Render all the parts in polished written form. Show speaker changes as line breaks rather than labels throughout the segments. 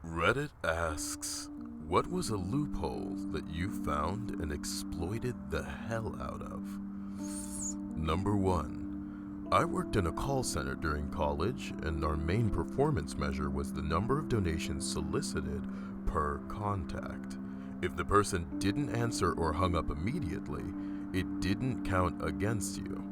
Reddit asks, what was a loophole that you found and exploited the hell out of? Number 1. I worked in a call center during college, and our main performance measure was the number of donations solicited per contact. If the person didn't answer or hung up immediately, it didn't count against you.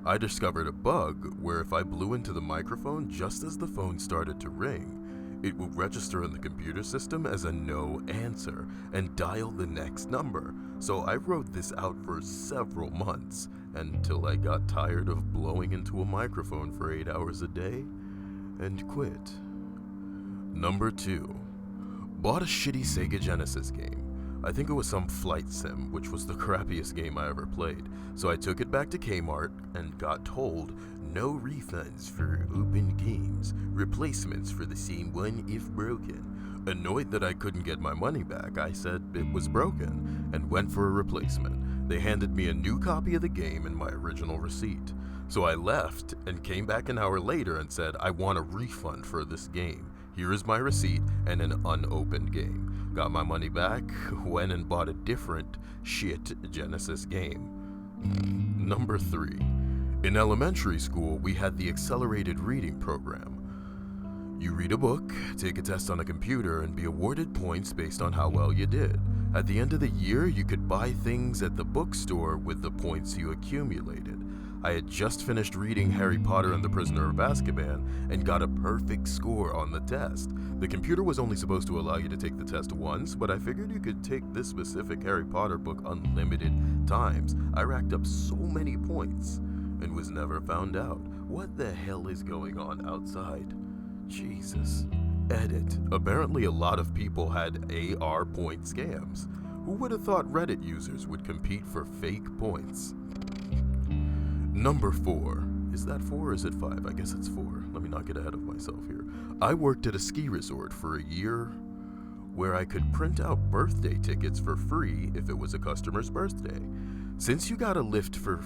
I discovered a bug where if I blew into the microphone just as the phone started to ring, it will register in the computer system as a no answer and dial the next number. So I wrote this out for several months until I got tired of blowing into a microphone for 8 hours a day and quit. Number 2. Bought a shitty Sega Genesis game. I think it was some flight sim, which was the crappiest game I ever played. So I took it back to Kmart and got told no refunds for open games, replacements for the same one if broken. Annoyed that I couldn't get my money back, I said it was broken and went for a replacement. They handed me a new copy of the game and my original receipt. So I left and came back an hour later and said I want a refund for this game. Here is my receipt and an unopened game. Got my money back, went and bought a different shit Genesis game. Number 3. In elementary school, we had the accelerated reading program. You read a book, take a test on a computer, and be awarded points based on how well you did. At the end of the year, you could buy things at the bookstore with the points you accumulated. I had just finished reading Harry Potter and the Prisoner of Azkaban and got a perfect score on the test. The computer was only supposed to allow you to take the test once, but I figured you could take this specific Harry Potter book unlimited times. I racked up so many points and was never found out. What the hell is going on outside? Jesus. Edit. Apparently a lot of people had AR point scams. Who would have thought Reddit users would compete for fake points? Number 4. Is that 4 or is it 5? I guess it's 4. Let me not get ahead of myself here. I worked at a ski resort for a year where I could print out birthday tickets for free if it was a customer's birthday. Since you got a lift ticket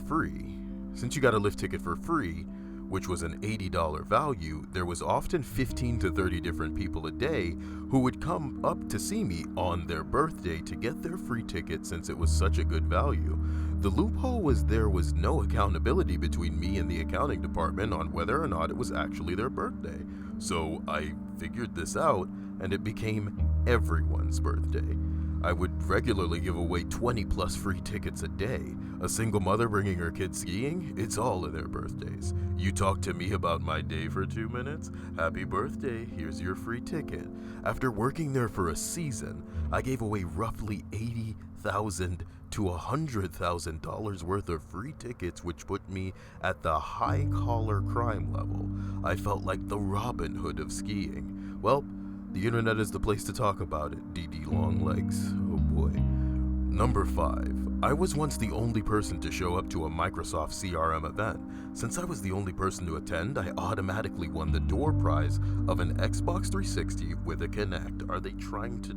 for free, which was an $80 value, there was often 15 to 30 different people a day who would come up to see me on their birthday to get their free ticket since it was such a good value. The loophole was there was no accountability between me and the accounting department on whether or not it was actually their birthday. So I figured this out and it became everyone's birthday. I would regularly give away 20 plus free tickets a day. A single mother bringing her kids skiing, it's all of their birthdays. You talk to me about my day for 2 minutes? Happy birthday, here's your free ticket. After working there for a season, I gave away roughly $80,000 to $100,000 worth of free tickets, which put me at the high collar crime level. I felt like the Robin Hood of skiing. Well, the internet is the place to talk about it, DD Longlegs. Oh boy. Number 5. I was once the only person to show up to a Microsoft CRM event. Since I was the only person to attend, I automatically won the door prize of an Xbox 360 with a Kinect. Are they trying to,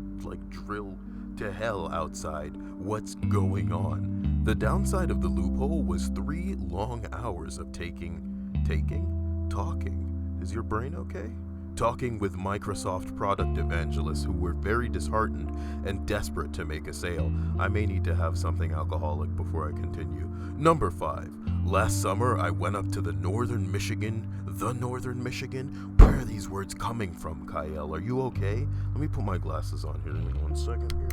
drill to hell outside? What's going on? The downside of the loophole was 3 long hours of talking. Is your brain okay? Talking with Microsoft product evangelists who were very disheartened and desperate to make a sale. I may need to have something alcoholic before I continue. Number 5. Last summer, I went up to the northern Michigan. Where are these words coming from, Kyle? Are you okay? Let me put my glasses on here. 1 second here.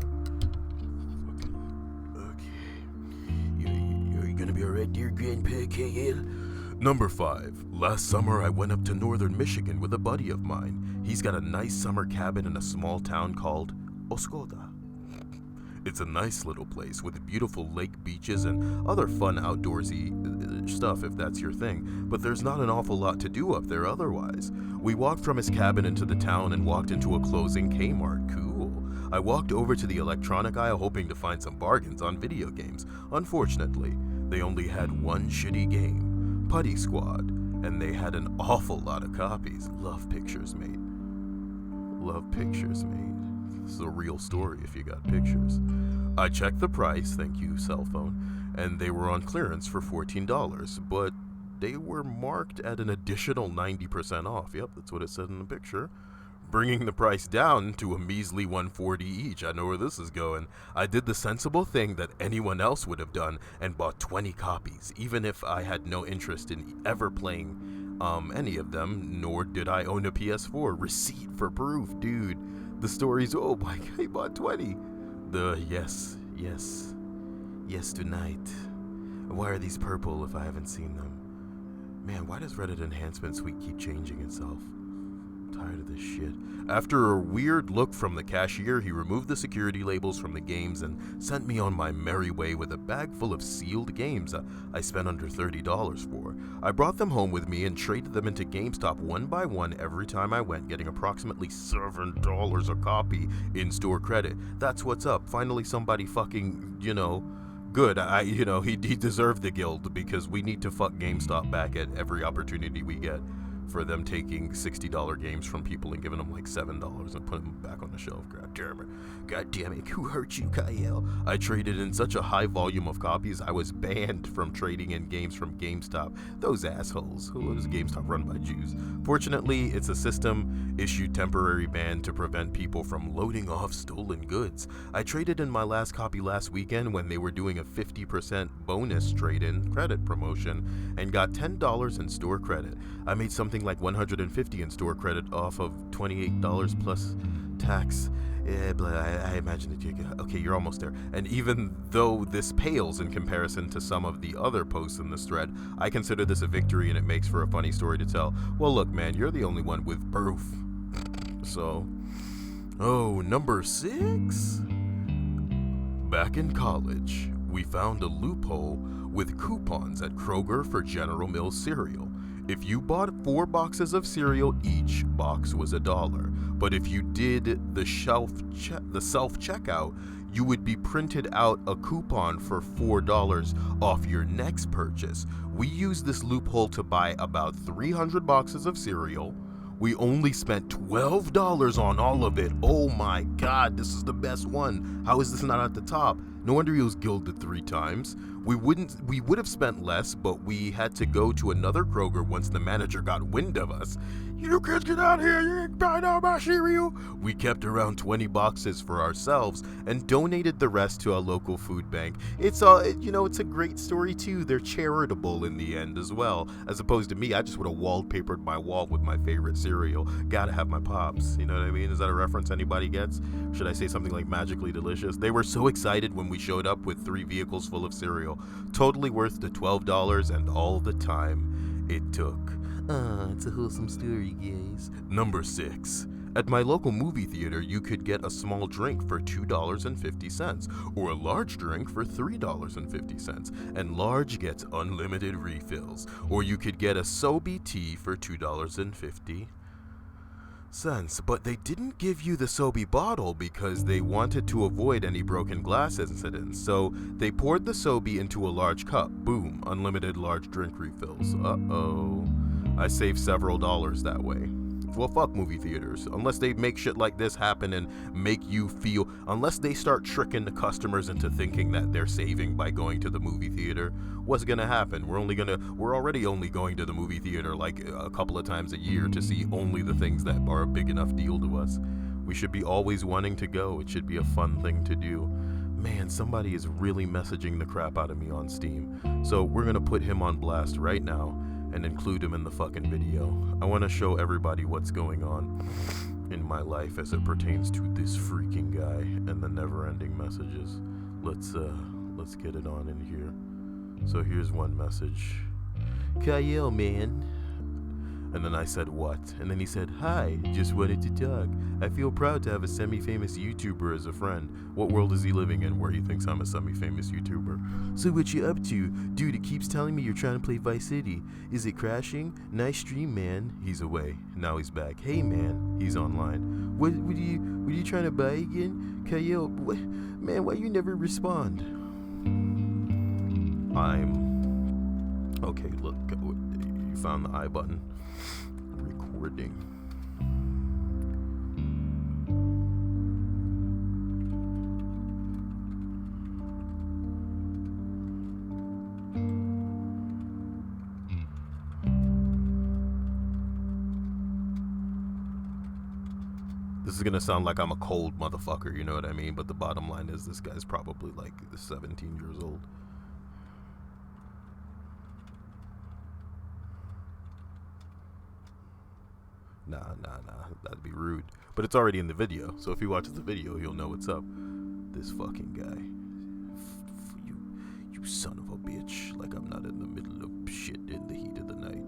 Okay. Are you gonna be alright, dear Grandpa Kyle? Number 5. Last summer, I went up to northern Michigan with a buddy of mine. He's got a nice summer cabin in a small town called Oskoda. It's a nice little place with beautiful lake beaches and other fun outdoorsy stuff if that's your thing, but there's not an awful lot to do up there otherwise. We walked from his cabin into the town and walked into a closing Kmart. Cool. I walked over to the electronic aisle hoping to find some bargains on video games. Unfortunately, they only had one shitty game. Putty Squad, and they had an awful lot of copies. Love pictures, mate. This is a real story if you got pictures. I checked the price, thank you cell phone, and they were on clearance for $14, but they were marked at an additional 90% off. Yep, that's what it said in the picture. bringing the price down to a measly 140 each. I know where this is going. I did the sensible thing that anyone else would have done and bought 20 copies, even if I had no interest in ever playing any of them, nor did I own a PS4. Receipt for proof, dude. The story's, oh my god, he bought 20. Yes tonight. Why are these purple if I haven't seen them? Man, why does Reddit enhancement suite keep changing itself? I'm tired of this shit. After a weird look from the cashier, he removed the security labels from the games and sent me on my merry way with a bag full of sealed games I spent under $30 for. I brought them home with me and traded them into GameStop one by one every time I went, getting approximately $7 a copy in store credit. That's what's up. Finally somebody fucking, good. He deserved the guild, because we need to fuck GameStop back at every opportunity we get for them taking $60 games from people and giving them like $7 and putting them back on the shelf. God damn it, who hurt you, Kyle? I traded in such a high volume of copies, I was banned from trading in games from GameStop. Those assholes. Who is GameStop run by Jews? Fortunately, it's a system-issued temporary ban to prevent people from loading off stolen goods. I traded in my last copy last weekend when they were doing a 50% bonus trade-in credit promotion and got $10 in store credit. I made something like $150 in store credit off of $28 plus tax. Yeah, but I imagine that okay, you're almost there. And even though this pales in comparison to some of the other posts in this thread, I consider this a victory and it makes for a funny story to tell. Well, look, man, you're the only one with proof. So, number 6? Back in college, we found a loophole with coupons at Kroger for General Mills cereal. If you bought 4 boxes of cereal, each box was $1. But if you did the self-checkout, you would be printed out a coupon for $4 off your next purchase. We used this loophole to buy about 300 boxes of cereal. We only spent $12 on all of it. Oh my god, this is the best one. How is this not at the top? No wonder he was gilded 3 times. We would have spent less, but we had to go to another Kroger once the manager got wind of us. You kids get out here, you ain't buying all my cereal. We kept around 20 boxes for ourselves and donated the rest to a local food bank. It's a great story too. They're charitable in the end as well. As opposed to me, I just would have wallpapered my wall with my favorite cereal. Gotta have my Pops, you know what I mean? Is that a reference anybody gets? Should I say something like Magically Delicious? They were so excited when we showed up with 3 vehicles full of cereal. Totally worth the $12 and all the time it took. It's a wholesome story, guys. Number 6. At my local movie theater, you could get a small drink for $2.50 or a large drink for $3.50, and large gets unlimited refills. Or you could get a Sobe tea for $2.50. But they didn't give you the Sobe bottle because they wanted to avoid any broken glass incidents. So they poured the Sobe into a large cup. Boom, unlimited large drink refills. Uh-oh. I saved several dollars that way. Well, fuck movie theaters. Unless they make shit like this happen and make you feel, unless they start tricking the customers into thinking that they're saving by going to the movie theater, what's gonna happen? We're already only going to the movie theater like a couple of times a year to see only the things that are a big enough deal to us. We should be always wanting to go. It should be a fun thing to do. Man, somebody is really messaging the crap out of me on Steam. So we're gonna put him on blast right now and include him in the fucking video. I want to show everybody what's going on in my life as it pertains to this freaking guy and the never-ending messages. Let's get it on in here. So here's one message. Kyle, man. And then I said, what? And then he said, hi, just wanted to talk. I feel proud to have a semi-famous YouTuber as a friend. What world is he living in where he thinks I'm a semi-famous YouTuber? So what you up to? Dude, it keeps telling me you're trying to play Vice City. Is it crashing? Nice stream, man. He's away. Now he's back. Hey, man. He's online. What are you trying to buy again? Kyle, man, why you never respond? Okay, look. You found the I button. Recording. this is gonna sound like I'm a cold motherfucker, you know what I mean? But the bottom line is this guy's probably like 17 years old. Nah, that'd be rude. But it's already in the video, so if he watches the video, he'll know what's up. This fucking guy. You son of a bitch. Like I'm not in the middle of shit in the heat of the night.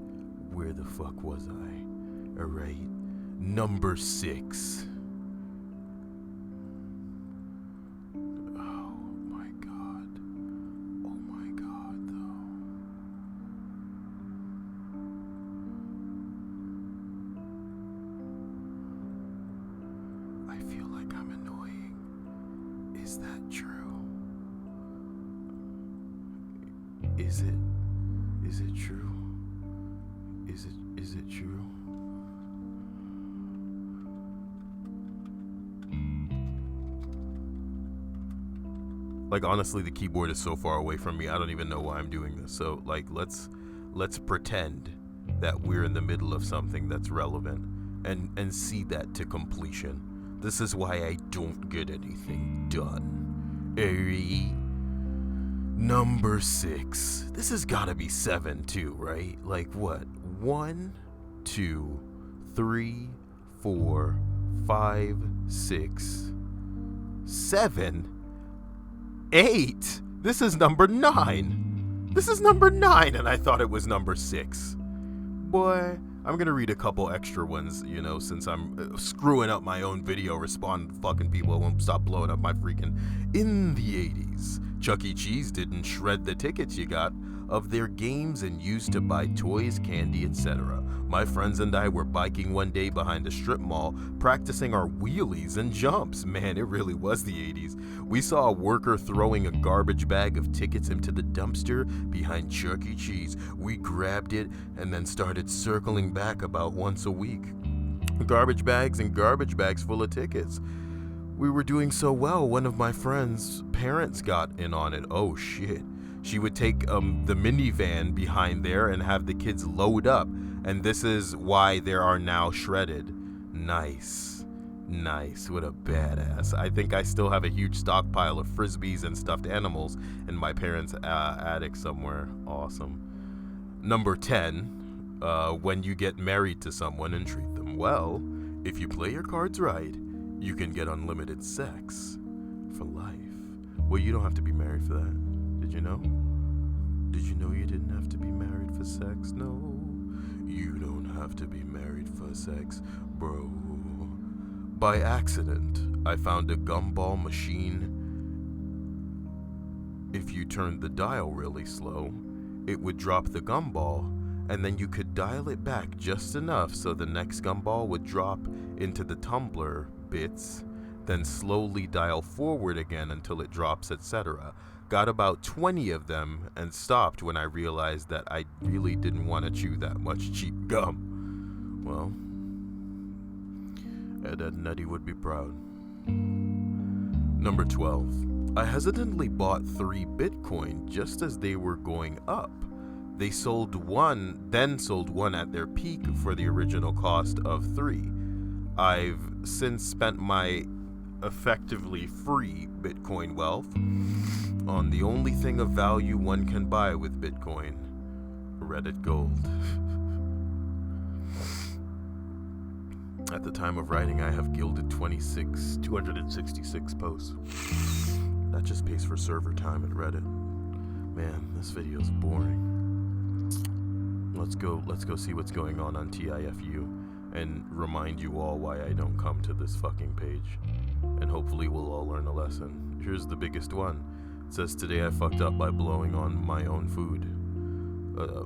Where the fuck was I? Alright. Number 6. Oh my god, though. I feel like I'm annoying. Is that true? Is it true? Is it true? Like honestly, the keyboard is so far away from me, I don't even know why I'm doing this. So like let's pretend that we're in the middle of something that's relevant and see that to completion. This is why I don't get anything done. Number 6. This has gotta be 7 too, right? Like what? 1, 2, 3, 4, 5, 6, 7, 8. This is number 9. This is number 9, and I thought it was number 6. Boy, I'm gonna read a couple extra ones, you know, since I'm screwing up my own video. Respond to fucking people. I won't stop blowing up my freaking. In the 80s, Chuck E. Cheese didn't shred the tickets you got of their games and used to buy toys, candy, etc. My friends and I were biking one day behind a strip mall, practicing our wheelies and jumps. Man, it really was the 80s. We saw a worker throwing a garbage bag of tickets into the dumpster behind Chuck E. Cheese. We grabbed it and then started circling back about once a week. Garbage bags and garbage bags full of tickets. We were doing so well, one of my friend's parents got in on it. Oh shit. She would take the minivan behind there and have the kids load up. And this is why there are now shredded. Nice. What a badass. I think I still have a huge stockpile of frisbees and stuffed animals in my parents' attic somewhere. Awesome. Number 10. When you get married to someone and treat them well, if you play your cards right, you can get unlimited sex for life. Well, you don't have to be married for that. Did you know? Did you know you didn't have to be married for sex? No, you don't have to be married for sex, bro. By accident, I found a gumball machine. If you turned the dial really slow, it would drop the gumball, and then you could dial it back just enough so the next gumball would drop into the tumbler bits, then slowly dial forward again until it drops, etc. Got about 20 of them and stopped when I realized that I really didn't want to chew that much cheap gum. Well, Ed Nutty would be proud. Number 12. I hesitantly bought 3 Bitcoin just as they were going up. They sold one at their peak for the original cost of 3. I've since spent my effectively free Bitcoin wealth on the only thing of value one can buy with Bitcoin, Reddit Gold. At the time of writing, I have gilded 266 posts. That just pays for server time at Reddit. Man, this video is boring. Let's go see what's going on TIFU and remind you all why I don't come to this fucking page. And hopefully we'll all learn a lesson. Here's the biggest one. It says, today I fucked up by blowing on my own food.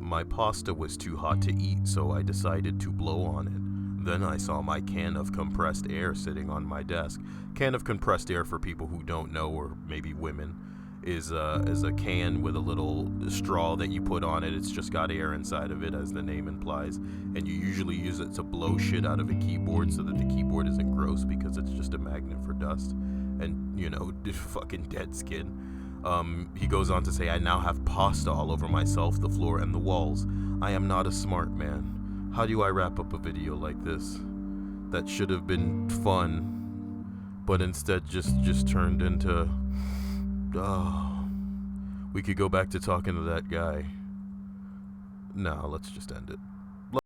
My pasta was too hot to eat, so I decided to blow on it. Then I saw my can of compressed air sitting on my desk. Can of compressed air, for people who don't know, or maybe women, is a can with a little straw that you put on it. It's just got air inside of it, as the name implies, and you usually use it to blow shit out of a keyboard so that the keyboard isn't gross, because it's just a magnet for dust and, you know, fucking dead skin. He goes on to say, I now have pasta all over myself, the floor, and the walls. I am not a smart man. How do I wrap up a video like this? that should have been fun, but instead just turned into, we could go back to talking to that guy. No, let's just end it.